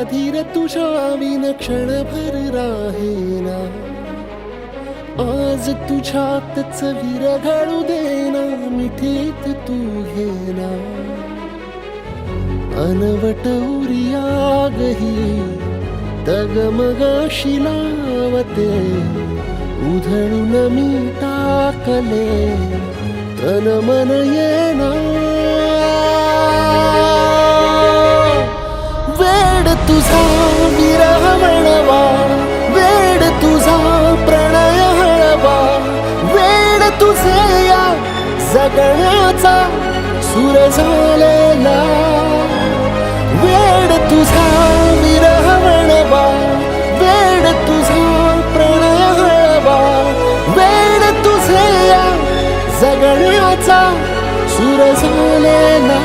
धीर तुझ्या विन क्षणभर राहेना. आज तुझ्यातच विरघळू देना, मिठीत तू घेना. अनवट उरियागही डगमगाशी लावते, उधळून मी टाकले तन मन येना. वेड तुझा विरह वळवा, वेड तुझा प्रणय हळवा, वेड तुझे या जगण्याचा सूर झालेला. वेड तुझा विरह वळवा, वेड तुझा प्रणय हळवा, वेड तुझे या जगण्याचा सूर झालेला.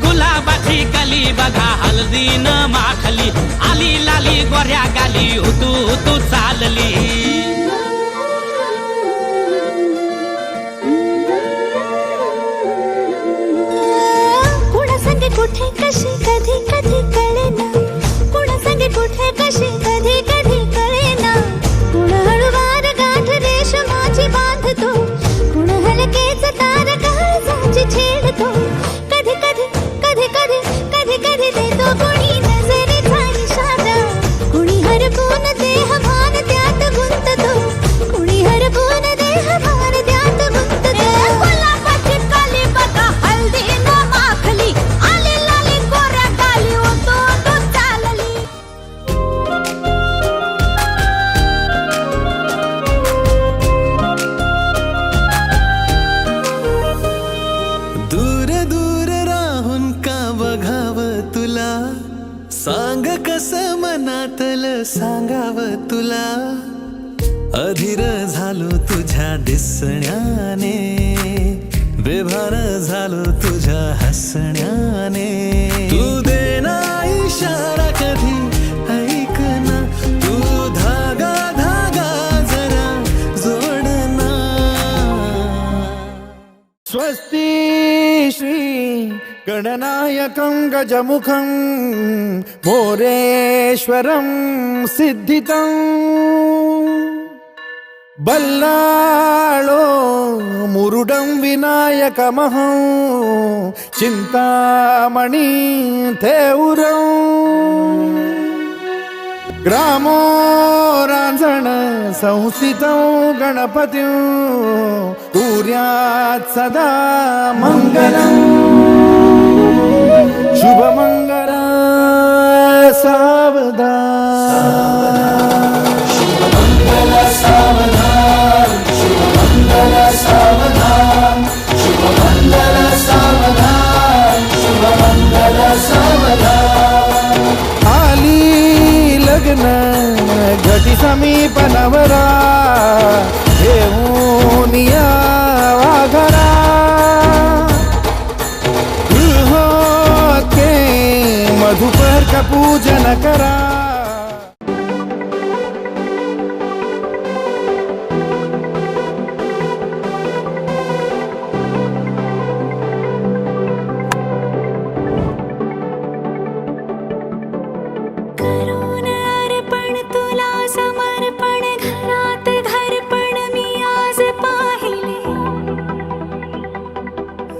गुलाबाची कली बघा हल्दी न माखली, आली लाली गोऱ्या गाली उतू उतू चालली. कुणा संगे कुठे कशी कधी कधी कळेना, कुणा संगे कुठे कशी कधी कधी कळेना. कुण हळूवार गाठ रेशमाची बांधतो, कुण हलकेच तार काळजाची छेडतो. कधी कधी कधी कधी कधी कधी देतो कुणी नजरेचा इशारा, कुणी हरपून देह भान त्यात गुंततो, कुणी हरपून देह भान त्यात गुंततो. गुलाबाची कली बघा हल्दी न माखली, आली लाली गोऱ्या गाली उतू उतू चालली. दूर दूर राहून का बघाव तुला, सांग कस मनातल सांगाव तुला. अधीर झालो तुझ्या दिसण्याने, बेभान झालो तुझ्या हसण्याने. तू देना इशारा कधी ऐक ना, तू धागा धागा जरा जोडना. स्वस्ति श्री गणनायकं गजमुखं मोरेश्वरं सिद्धितं. बल्लाळो मुरुडं विनायकमहं चिंतामणि थेऊरं. ग्रामो रांझण संस्थितं गणपतिं, सूर्यात् सदा मंगलम्. शुभमंगल सावधान, शुभमंगल सावधान, शुभमंगल सावधान, शुभमंगल सावधान, शुभमंगल सावधान. आली लग्न घटी समीप नवरा, घेऊन या वाघरा. मधुपर का पूजन करा. करून अर्पण तुला समर्पण, घरात घरपण मी आज पाहिले,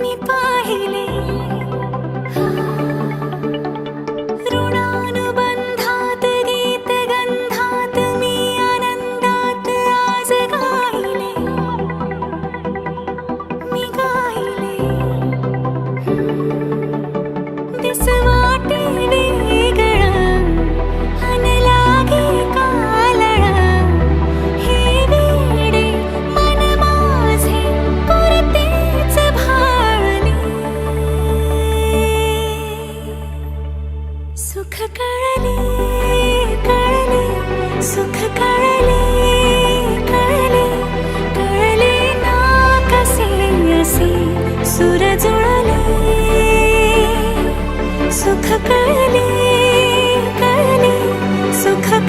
मी पाहिले. ऋणानुबंधा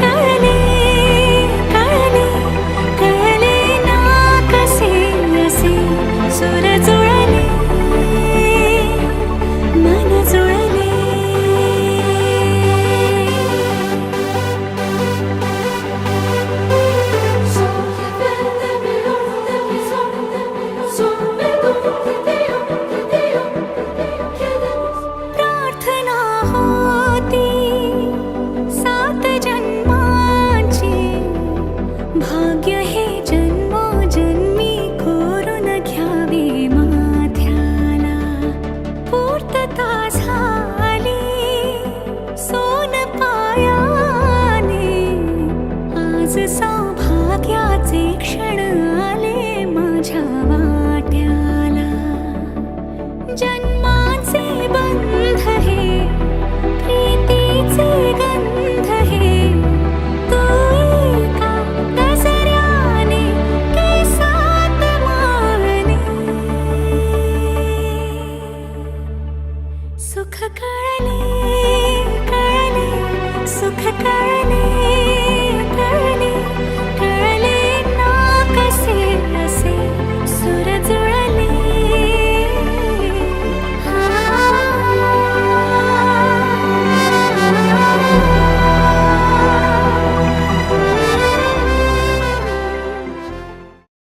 कळले कळले कळले ना कसे असे सुर जुळले मन जुळले प्रार्थना होती 7 जन्माची भाग्य हे जन्मोजन्मी कोरून घ्यावे माथ्याला पूर्तता झाली सोन पायाने आज सौभाग्याचे क्षण आले माझ्या वाट्याला जन्माचे बंध हे प्रीतीचे गंध हे तू एका दसऱ्याने केसात माळणे सुख कळले